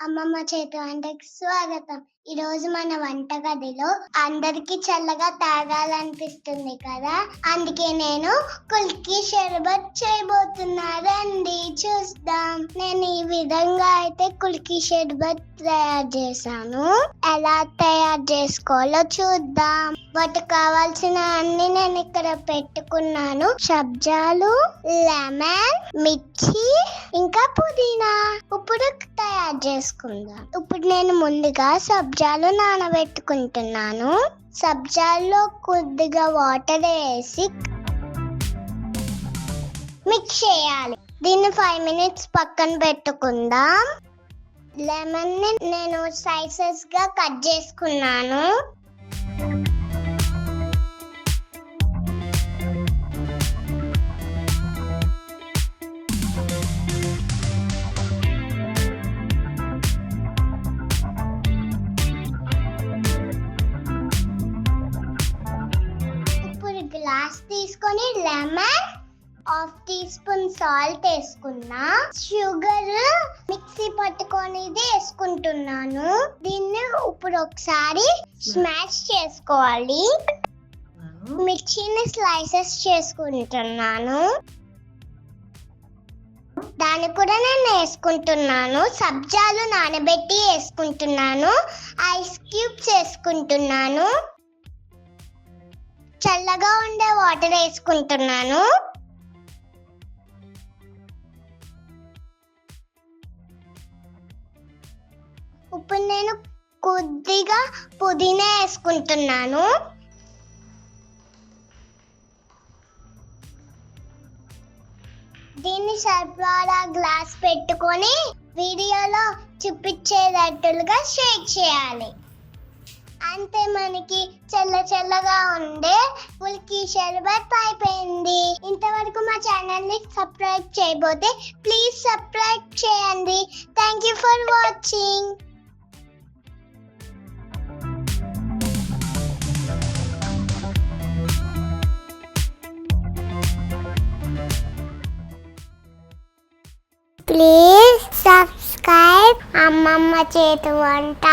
అమ్మమ్మ చేతి వంటకి స్వాగతం. ఈరోజు మన వంటగదిలో అందరికి చల్లగా తాగాలనిపిస్తుంది కదా, అందుకే నేను కుల్కీ షర్బత్ చేయబోతున్నా. రండి చూద్దాం. నేను ఈ విధంగా అయితే కుల్కీ షర్బత్ తయారు చేశాను. ఎలా తయారు చేసుకోవాలో చూద్దాం. వాటికి కావాల్సిన అన్ని నేను ఇక్కడ పెట్టుకున్నాను. సబ్జాలు, లెమన్, మిర్చి, ఇంకా పుదీనా. ఇప్పుడు తయారు చేసుకుందాం. ఇప్పుడు నేను ముందుగా సబ్జాలు నానబెట్టుకుంటున్నాను. సబ్జాల్లో కొద్దిగా వాటర్ వేసి మిక్స్ చేయాలి. దీన్ని 5 minutes పక్కన పెట్టుకుందాం. లెమన్ ని నేను స్లైసెస్ గా కట్ చేసుకున్నాను. గ్లాస్ తీసుకొని లెమన్, 1/2 teaspoon సాల్ట్ వేసుకున్నా. షుగర్ మిక్సీ పట్టుకొని వేసుకుంటున్నాను. దీన్ని ఇప్పుడు ఒకసారి స్మాష్ చేసుకోవాలి. మిర్చిని స్లైసెస్ చేసుకుంటున్నాను. దాన్ని కూడా నేను వేసుకుంటున్నాను. సబ్జాలు నానబెట్టి వేసుకుంటున్నాను. ఐస్ క్యూబ్స్ వేసుకుంటున్నాను. చల్లగా ఉండే వాటర్ వేసుకుంటున్నాను. ఇప్పుడు నేను కొద్దిగా పుదీనా వేసుకుంటున్నాను. దీన్ని సరిపడా గ్లాస్ పెట్టుకొని వీడియోలో చూపించేటట్టుగా షేక్ చేయాలి. అంతే, మనకి చల్లగా ఉండే కుల్కీ షర్బత్ అయిపోయింది. ఇంతవరకు మా ఛానల్ ని సబ్స్క్రైబ్ చేయబోతే ప్లీజ్ సబ్స్క్రైబ్ చేయండి. Thank you for watching. Please subscribe అమ్మమ్మ చేతి వంట.